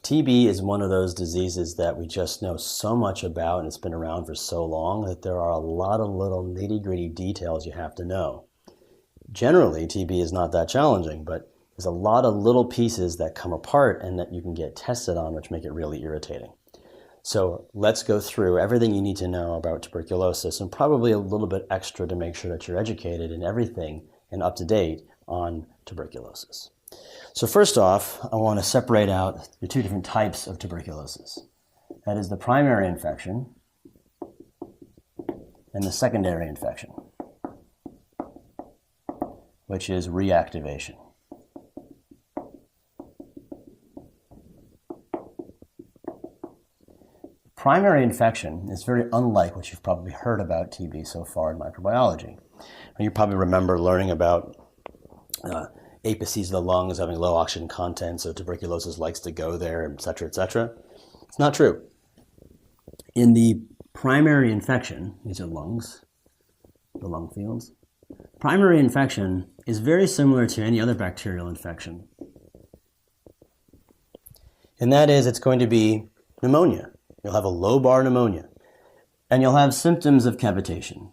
TB is one of those diseases that we just know so much about, and it's been around for so long that there are a lot of little nitty-gritty details you have to know. Generally, TB is not that challenging, but there's a lot of little pieces that come apart and that you can get tested on, which make it really irritating. So let's go through everything you need to know about tuberculosis, and probably a little bit extra to make sure that you're educated in everything and up to date on tuberculosis. So first off, I want to separate out the two different types of tuberculosis. That is the primary infection and the secondary infection, which is reactivation. Primary infection is very unlike what you've probably heard about TB so far in microbiology. You probably remember learning about apices of the lungs having low oxygen content, so tuberculosis likes to go there, et cetera, et cetera. It's not true. In the primary infection, these are lungs, the lung fields. Primary infection is very similar to any other bacterial infection. And that is, it's going to be pneumonia. You'll have a low-bar pneumonia, and you'll have symptoms of cavitation.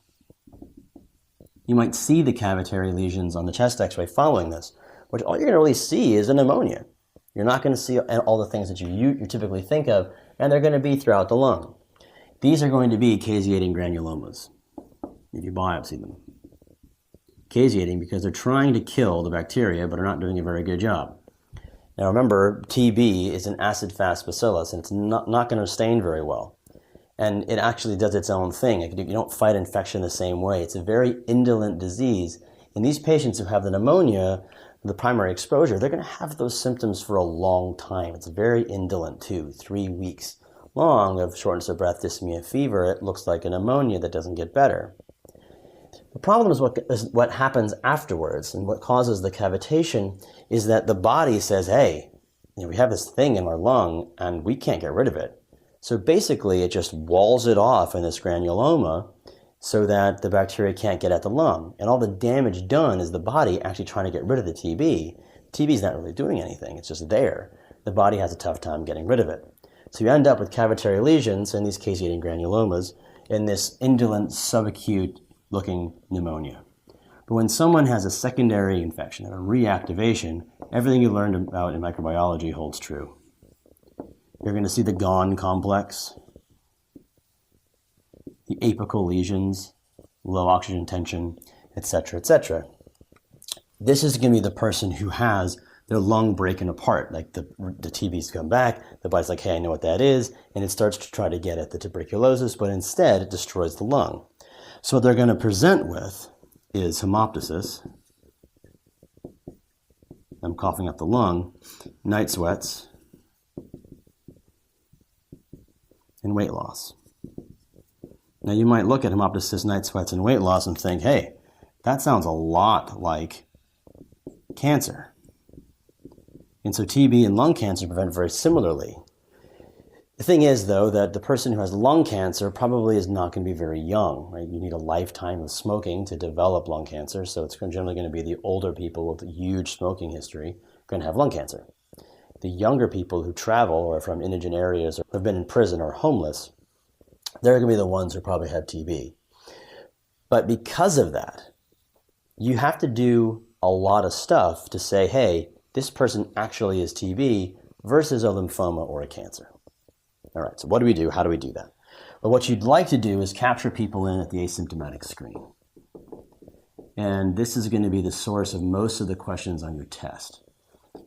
You might see the cavitary lesions on the chest x-ray following this, which all you're going to really see is a pneumonia. You're not going to see all the things that you typically think of, and they're going to be throughout the lung. These are going to be caseating granulomas, if you biopsy them. Caseating because they're trying to kill the bacteria, but are not doing a very good job. Now remember, TB is an acid-fast bacillus, and it's not going to stain very well. And it actually does its own thing. You don't fight infection the same way. It's a very indolent disease. And these patients who have the pneumonia, the primary exposure, they're going to have those symptoms for a long time. It's very indolent too, 3 weeks long of shortness of breath, dyspnea, fever. It looks like a pneumonia that doesn't get better. The problem is what happens afterwards, and what causes the cavitation is that the body says, hey, we have this thing in our lung and we can't get rid of it. So basically it just walls it off in this granuloma so that the bacteria can't get at the lung. And all the damage done is the body actually trying to get rid of the TB. TB is not really doing anything, it's just there. The body has a tough time getting rid of it. So you end up with cavitary lesions and these caseating granulomas in this indolent subacute looking pneumonia. But when someone has a secondary infection, a reactivation, everything you learned about in microbiology holds true. You're going to see the GON complex, the apical lesions, low oxygen tension, etc., etc. This is going to be the person who has their lung breaking apart, like the TB's come back, the body's like, hey, I know what that is, and it starts to try to get at the tuberculosis, but instead it destroys the lung. So what they're going to present with is hemoptysis. I'm coughing up the lung, night sweats, and weight loss. Now you might look at hemoptysis, night sweats, and weight loss and think, hey, that sounds a lot like cancer. And so TB and lung cancer present very similarly. The thing is, though, that the person who has lung cancer probably is not going to be very young, right? You need a lifetime of smoking to develop lung cancer, so it's generally going to be the older people with a huge smoking history going to have lung cancer. The younger people who travel or are from indigent areas or have been in prison or homeless, they're going to be the ones who probably have TB. But because of that, you have to do a lot of stuff to say, hey, this person actually is TB versus a lymphoma or a cancer. All right, so what do we do? How do we do that? Well, what you'd like to do is capture people in at the asymptomatic screen. And this is going to be the source of most of the questions on your test.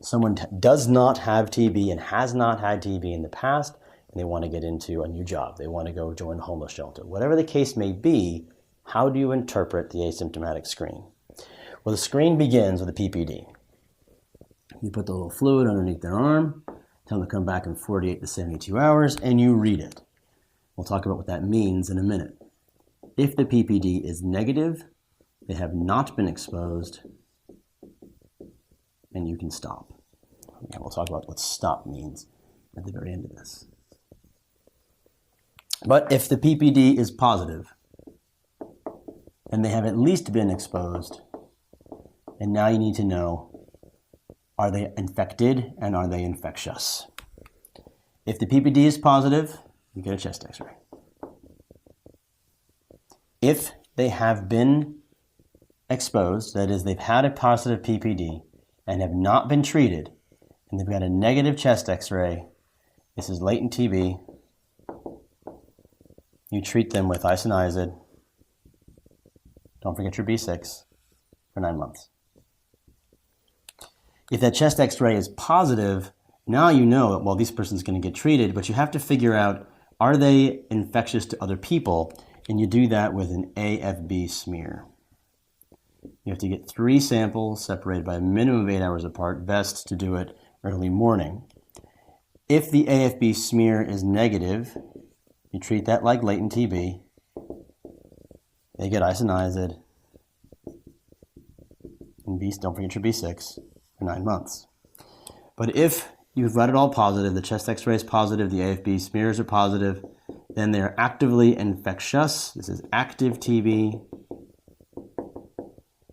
Someone does not have TB and has not had TB in the past, and they want to get into a new job. They want to go join a homeless shelter. Whatever the case may be, how do you interpret the asymptomatic screen? Well, the screen begins with a PPD. You put the little fluid underneath their arm, tell them to come back in 48 to 72 hours, and you read it. We'll talk about what that means in a minute. If the PPD is negative, they have not been exposed, and you can stop. And we'll talk about what stop means at the very end of this. But if the PPD is positive, and they have at least been exposed, and now you need to know, are they infected and are they infectious? If the PPD is positive, you get a chest x-ray. If they have been exposed, that is, they've had a positive PPD and have not been treated, and they've got a negative chest x-ray, this is latent TB, you treat them with isoniazid, don't forget your B6, for 9 months. If that chest x-ray is positive, now you know that, well, this person's going to get treated, but you have to figure out, are they infectious to other people? And you do that with an AFB smear. You have to get 3 samples separated by a minimum of 8 hours apart, best to do it early morning. If the AFB smear is negative, you treat that like latent TB. They get isoniazid, and don't forget your B6, for 9 months. But if you've got it all positive, the chest x-ray is positive, the AFB smears are positive, then they're actively infectious. This is active TB.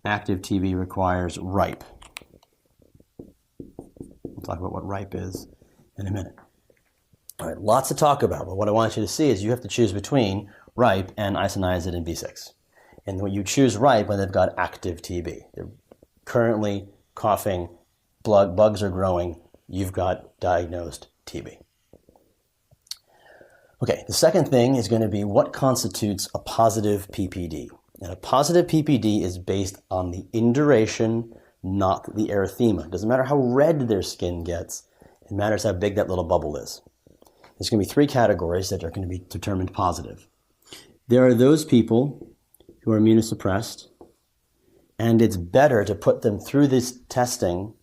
Active TB requires RIPE. We'll talk about what RIPE is in a minute. All right, lots to talk about, but what I want you to see is you have to choose between RIPE and isoniazid and B6. And when you choose RIPE, when they've got active TB, they're currently coughing, bugs are growing, you've got diagnosed TB. Okay, the second thing is going to be what constitutes a positive PPD. And a positive PPD is based on the induration, not the erythema. It doesn't matter how red their skin gets, it matters how big that little bubble is. There's going to be 3 categories that are going to be determined positive. There are those people who are immunosuppressed, and it's better to put them through this testing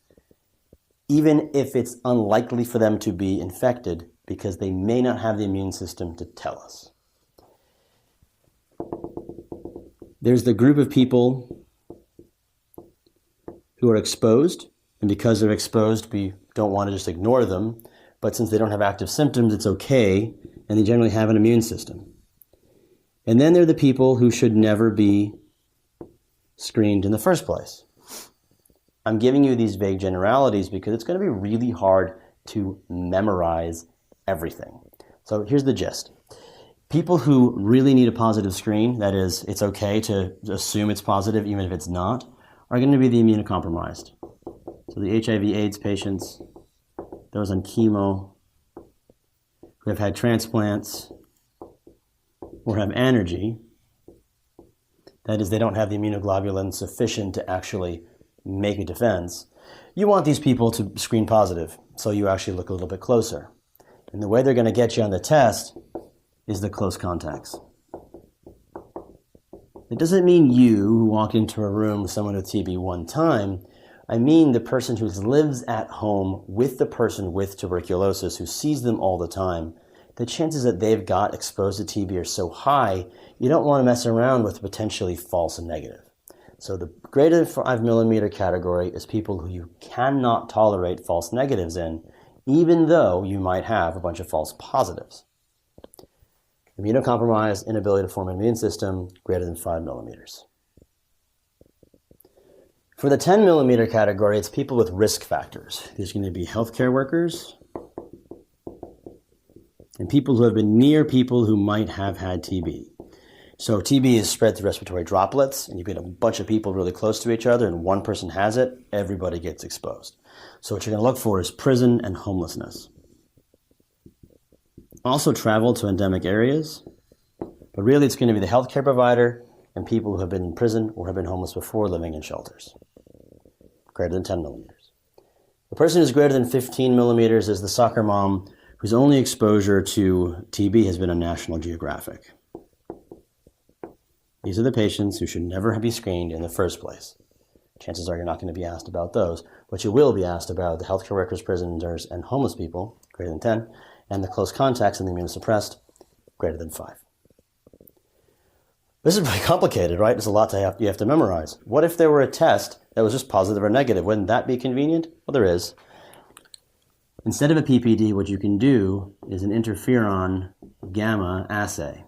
even if it's unlikely for them to be infected, because they may not have the immune system to tell us. There's the group of people who are exposed, and because they're exposed, we don't want to just ignore them, but since they don't have active symptoms, it's okay, and they generally have an immune system. And then there are the people who should never be screened in the first place. I'm giving you these vague generalities because it's going to be really hard to memorize everything. So here's the gist. People who really need a positive screen, that is, it's okay to assume it's positive even if it's not, are going to be the immunocompromised. So the HIV/AIDS patients, those on chemo, who have had transplants, or have anergy, that is, they don't have the immunoglobulin sufficient to actually make a defense. You want these people to screen positive, so you actually look a little bit closer. And the way they're going to get you on the test is the close contacts. It doesn't mean you who walk into a room with someone with TB one time. I mean the person who lives at home with the person with tuberculosis, who sees them all the time. The chances that they've got exposed to TB are so high, you don't want to mess around with potentially false and negative. So the greater than 5 millimeter category is people who you cannot tolerate false negatives in, even though you might have a bunch of false positives. Immunocompromised, inability to form an immune system, greater than 5 millimeters. For the 10 millimeter category, it's people with risk factors. There's going to be healthcare workers and people who have been near people who might have had TB. So TB is spread through respiratory droplets, and you get a bunch of people really close to each other, and one person has it, everybody gets exposed. So what you're going to look for is prison and homelessness. Also travel to endemic areas, but really it's going to be the healthcare provider and people who have been in prison or have been homeless before living in shelters. Greater than 10 millimeters. The person who's greater than 15 millimeters is the soccer mom whose only exposure to TB has been on National Geographic. These are the patients who should never be screened in the first place. Chances are you're not going to be asked about those, but you will be asked about the healthcare workers, prisoners, and homeless people, greater than 10, and the close contacts and the immunosuppressed, greater than 5. This is really complicated, right? There's a lot you have to memorize. What if there were a test that was just positive or negative? Wouldn't that be convenient? Well, there is. Instead of a PPD, what you can do is an interferon gamma assay.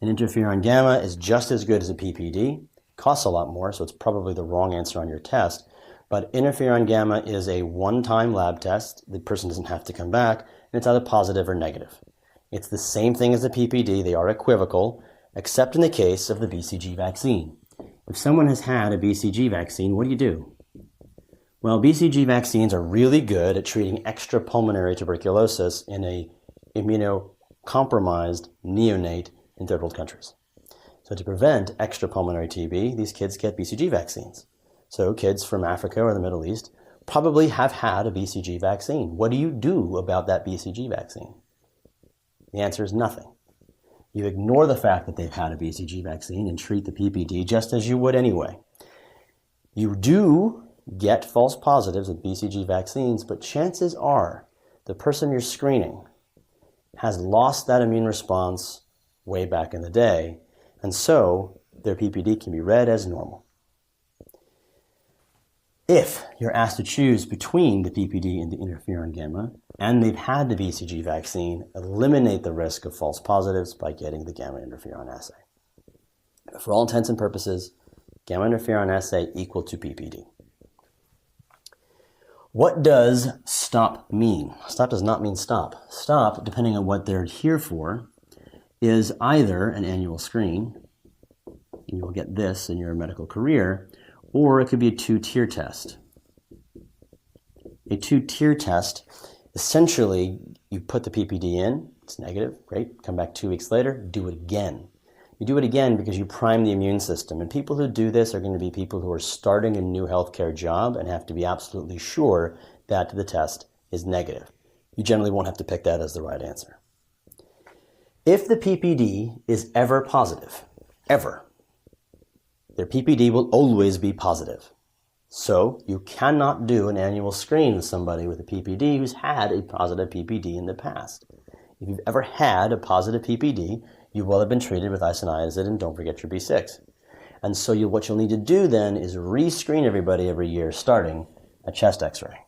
An interferon gamma is just as good as a PPD, costs a lot more, so it's probably the wrong answer on your test, But interferon gamma is a one-time lab test. The person doesn't have to come back, and it's either positive or negative. It's the same thing as the PPD. They are equivocal, except in the case of the BCG vaccine. If someone has had a BCG vaccine, what do? Well, BCG vaccines are really good at treating extrapulmonary tuberculosis in a immunocompromised neonate in third world countries. So to prevent extrapulmonary TB, these kids get BCG vaccines. So kids from Africa or the Middle East probably have had a BCG vaccine. What do you do about that BCG vaccine? The answer is nothing. You ignore the fact that they've had a BCG vaccine and treat the PPD just as you would anyway. You do get false positives with BCG vaccines, but chances are the person you're screening has lost that immune response way back in the day, and so their PPD can be read as normal. If you're asked to choose between the PPD and the interferon gamma, and they've had the BCG vaccine, eliminate the risk of false positives by getting the gamma interferon assay. For all intents and purposes, gamma interferon assay equal to PPD. What does stop mean? Stop does not mean stop. Stop, depending on what they're here for, is either an annual screen, and you will get this in your medical career, or it could be a two-tier test. A two-tier test, essentially, you put the PPD in, it's negative, great, come back 2 weeks later, do it again. You do it again because you prime the immune system, and people who do this are going to be people who are starting a new healthcare job and have to be absolutely sure that the test is negative. You generally won't have to pick that as the right answer. If the PPD is ever positive, ever, their PPD will always be positive. So you cannot do an annual screen with somebody with a PPD who's had a positive PPD in the past. If you've ever had a positive PPD, you will have been treated with isoniazid, and don't forget your B6. And so what you'll need to do then is re-screen everybody every year, starting a chest x-ray.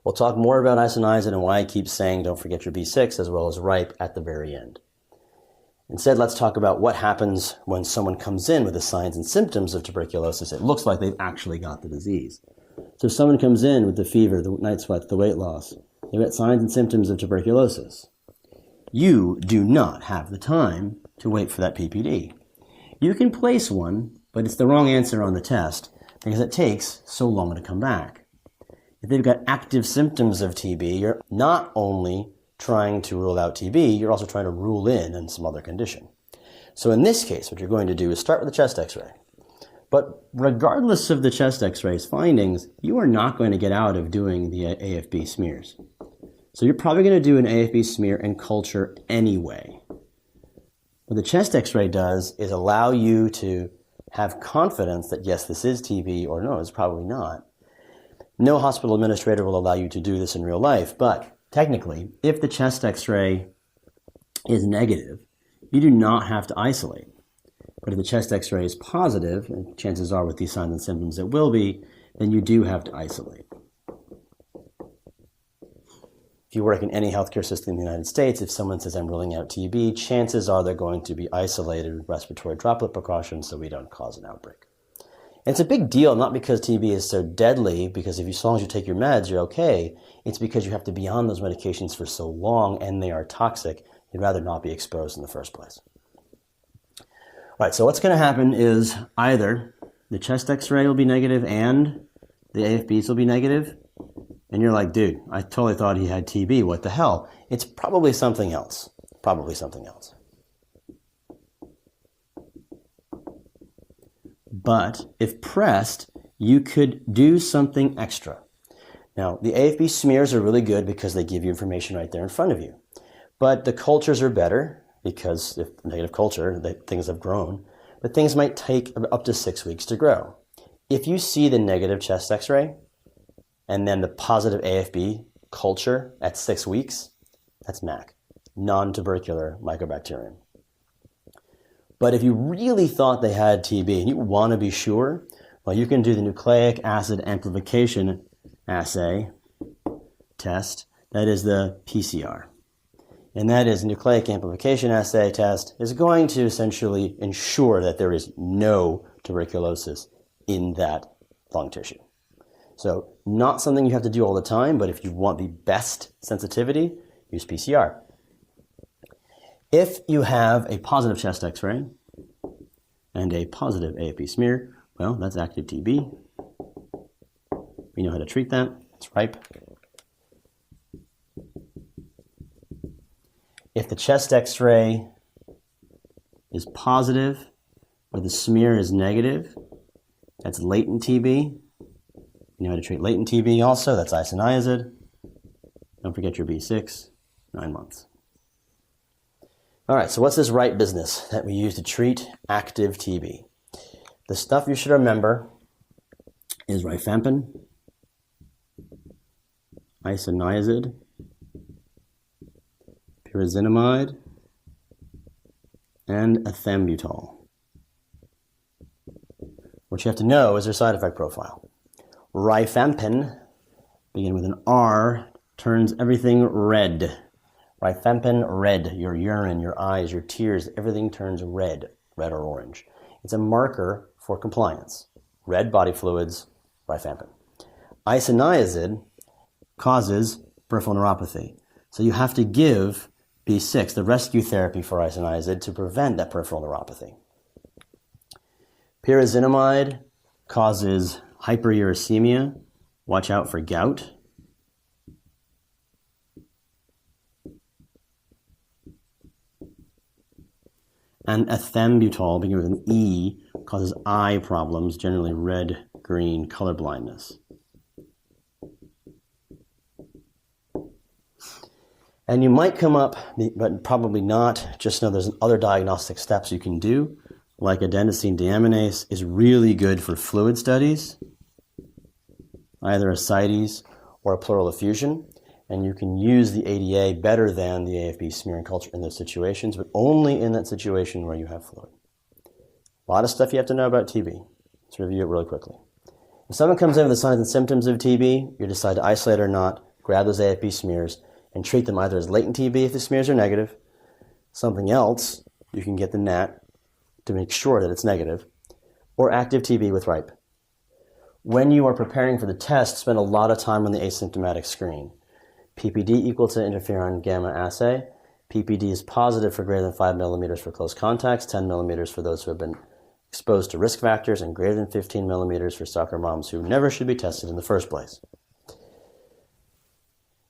We'll talk more about isoniazid and why I keep saying don't forget your B6 as well as RIPE at the very end. Instead, let's talk about what happens when someone comes in with the signs and symptoms of tuberculosis. It looks like they've actually got the disease. So if someone comes in with the fever, the night sweats, the weight loss, they've got signs and symptoms of tuberculosis. You do not have the time to wait for that PPD. You can place one, but it's the wrong answer on the test because it takes so long to come back. If they've got active symptoms of TB, you're not only trying to rule out TB, you're also trying to rule in some other condition. So in this case, what you're going to do is start with a chest x-ray. But regardless of the chest x-ray's findings, you are not going to get out of doing the AFB smears. So you're probably going to do an AFB smear and culture anyway. What the chest x-ray does is allow you to have confidence that yes, this is TB, or no, it's probably not. No hospital administrator will allow you to do this in real life, but technically, if the chest x-ray is negative, you do not have to isolate. But if the chest x-ray is positive, and chances are with these signs and symptoms it will be, then you do have to isolate. If you work in any healthcare system in the United States, if someone says, I'm ruling out TB, chances are they're going to be isolated with respiratory droplet precautions so we don't cause an outbreak. And it's a big deal, not because TB is so deadly, because as long as you take your meds, you're okay. It's because you have to be on those medications for so long and they are toxic. You'd rather not be exposed in the first place. All right, so what's going to happen is either the chest x-ray will be negative and the AFBs will be negative, and you're like, dude, I totally thought he had TB. What the hell? It's probably something else. Probably something else. But if pressed, you could do something extra. Now, the AFB smears are really good because they give you information right there in front of you. But the cultures are better because if negative culture, things have grown. But things might take up to 6 weeks to grow. If you see the negative chest x-ray, and then the positive AFB culture at 6 weeks, that's MAC, non-tubercular mycobacterium. But if you really thought they had TB and you want to be sure, well, you can do the nucleic acid amplification assay test. That is the PCR. And that is nucleic amplification assay test is going to essentially ensure that there is no tuberculosis in that lung tissue. So not something you have to do all the time, but if you want the best sensitivity, use PCR. If you have a positive chest x-ray and a positive AFP smear, well, that's active TB. We know how to treat that. It's ripe. If the chest x-ray is positive, but the smear is negative, that's latent TB. You know how to treat latent TB also. That's isoniazid. Don't forget your B6, 9 months. All right, so what's this right business that we use to treat active TB? The stuff you should remember is rifampin, isoniazid, pyrazinamide, and ethambutol. What you have to know is their side effect profile. Rifampin, begin with an R, turns everything red. Rifampin, red. Your urine, your eyes, your tears, everything turns red or orange. It's a marker for compliance. Red body fluids, rifampin. Isoniazid causes peripheral neuropathy. So you have to give B6, the rescue therapy for isoniazid, to prevent that peripheral neuropathy. Pyrazinamide causes hyperuricemia. Watch out for gout. And ethambutol, beginning with an E, causes eye problems, generally red, green, color blindness. And you might come up, but probably not, just know there's other diagnostic steps you can do, like adenosine deaminase is really good for fluid studies, either ascites or a pleural effusion, and you can use the ADA better than the AFB smear and culture in those situations, but only in that situation where you have fluid. A lot of stuff you have to know about TB. Let's review it really quickly. If someone comes in with the signs and symptoms of TB, you decide to isolate or not, grab those AFB smears, and treat them either as latent TB if the smears are negative, something else, you can get the NAT to make sure that it's negative, or active TB with RIPE. When you are preparing for the test, spend a lot of time on the asymptomatic screen. PPD equal to interferon gamma assay. PPD is positive for greater than 5 millimeters for close contacts, 10 millimeters for those who have been exposed to risk factors, and greater than 15 millimeters for soccer moms who never should be tested in the first place.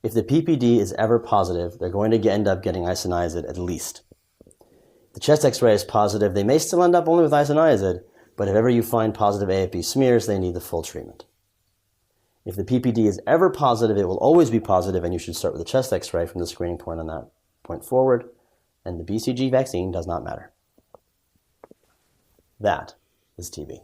If the PPD is ever positive, they're going to end up getting isoniazid at least. If the chest x-ray is positive, they may still end up only with isoniazid, but if ever you find positive AFB smears, they need the full treatment. If the PPD is ever positive, it will always be positive, and you should start with a chest x-ray from the screening point on that point forward, and the BCG vaccine does not matter. That is TB.